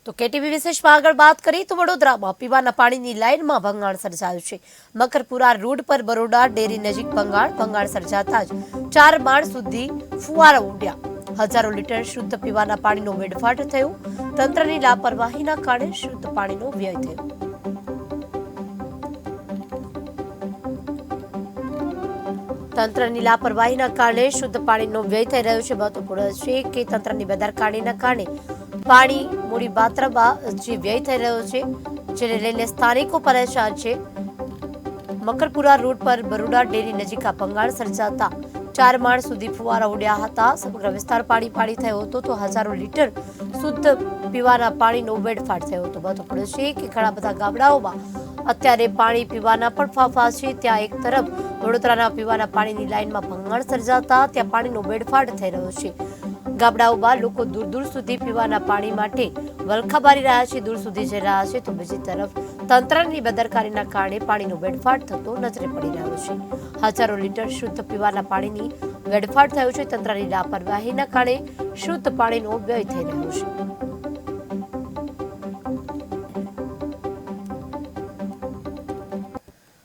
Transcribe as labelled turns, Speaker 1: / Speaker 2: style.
Speaker 1: તો કેટીવી વિશેષમાં આગળ વાત કરીએ તો વડોદરામાં પીવાના પાણીની લાઇનમાં ભંગાણ સર્જાયું છે। મકરપુરા રોડ પર બરોડા ડેરી નજીક ભંગાણ સર્જાતા જ 4 માળ સુધી ફુવારા ઉડ્યા। હજારો લીટર શુદ્ધ પીવાના પાણીનો વેડફાટ થયો। તંત્રની લાપરવાહીના કારણે શુદ્ધ પાણીનો વ્યય થયો। તંત્રની લાપરવાહીના કારણે શુદ્ધ પાણીનો વ્યય થઈ રહ્યો છે। મહત્વપૂર્ણ છે કે તંત્રની બેદરકારીના કારણે પાણી મૂડી માત્રામાં જે વ્યય થઈ રહ્યો છે, જેને લઈને સ્થાનિકો પરેશાન છે। મકરપુરા રોડ પર બરોડા ડેરી નજીક આ ભંગાણ સર્જાતા 4 માળ સુધી ફુવારા ઉડ્યા હતા। સમગ્ર વિસ્તાર પાણી થયો હતો તો હજારો લીટર શુદ્ધ પીવાના પાણીનો વેડફાટ થયો હતો। મહત્વપૂર્ણ છે કે ઘણા બધા ગામડાઓમાં અત્યારે પાણી પીવાના પણ ફાંફા છે। ત્યાં એક તરફ વડોદરાના પીવાના પાણીની લાઇનમાં ભંગાણ સર્જાતા ત્યાં પાણીનો વેડફાટ થઈ રહ્યો છે। ગામડાઓમાં લોકો દૂર દૂર સુધી પીવાના પાણી માટે વલખા મારી રહ્યા છે, દૂર સુધી જઈ રહ્યા છે, તો બીજી તરફ તંત્રની બેદરકારીના કારણે પાણીનો વેડફાટ થતો નજરે પડી રહ્યો છે। હજારો લીટર શુદ્ધ પીવાના પાણીની વેડફાટ થયો છે। તંત્રની લાપરવાહીના કારણે શુદ્ધ પાણીનો વ્યય થઈ રહ્યો છે।